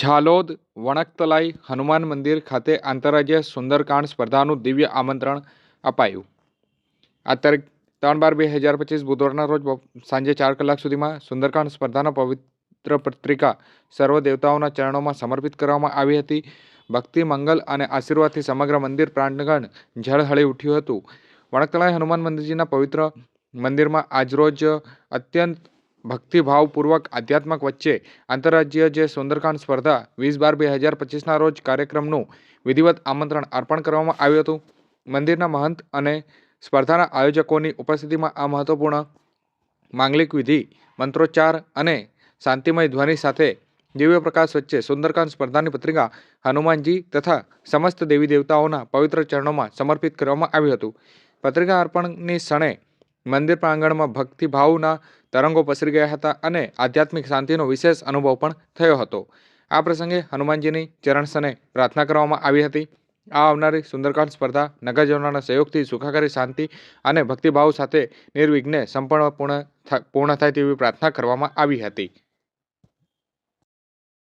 ઝાલોદ વણકતલાઈ હનુમાન મંદિર ખાતે આંતરરાજ્ય સુંદરકાંડ સ્પર્ધાનું દિવ્ય આમંત્રણ અપાયું। આ તારીખ 3/12/2025 બુધવારના રોજ સાંજે 4 કલાક સુધીમાં સુંદરકાંડ સ્પર્ધાના પવિત્ર પત્રિકા સર્વ દેવતાઓના ચરણોમાં સમર્પિત કરવામાં આવી હતી। ભક્તિ, મંગલ અને આશીર્વાદથી સમગ્ર મંદિર પ્રાંગણ ઝળહળી ઉઠ્યું હતું। વણકતલાઈ હનુમાન મંદિરજીના પવિત્ર મંદિરમાં આજરોજ અત્યંત ભક્તિભાવપૂર્વક આધ્યાત્મક વચ્ચે આંતરરાજ્ય જે સુંદરકાંડ સ્પર્ધા 20/12/2025ના રોજ કાર્યક્રમનું વિધિવત આમંત્રણ અર્પણ કરવામાં આવ્યું હતું। મંદિરના મહંત અને સ્પર્ધાના આયોજકોની ઉપસ્થિતિમાં આ મહત્વપૂર્ણ માંગલિક વિધિ, મંત્રોચ્ચાર અને શાંતિમય ધ્વનિ સાથે દિવ્ય પ્રકાશ વચ્ચે સુંદરકાંડ સ્પર્ધાની પત્રિકા હનુમાનજી તથા સમસ્ત દેવી દેવતાઓના પવિત્ર ચરણોમાં સમર્પિત કરવામાં આવ્યું હતું। પત્રિકા અર્પણની ક્ષણે મંદિર પ્રાંગણમાં ભક્તિભાવના તરંગો પસરી ગયા હતા અને આધ્યાત્મિક શાંતિનો વિશેષ અનુભવ પણ થયો હતો। આ પ્રસંગે હનુમાનજીની ચરણસને પ્રાર્થના કરવામાં આવી હતી। આ આવનારી સુંદરકાંડ સ્પર્ધા નગરજનોના સહયોગથી સુખાકારી, શાંતિ અને ભક્તિભાવ સાથે નિર્વિઘ્ને સંપૂર્ણ થાય તેવી પ્રાર્થના કરવામાં આવી હતી।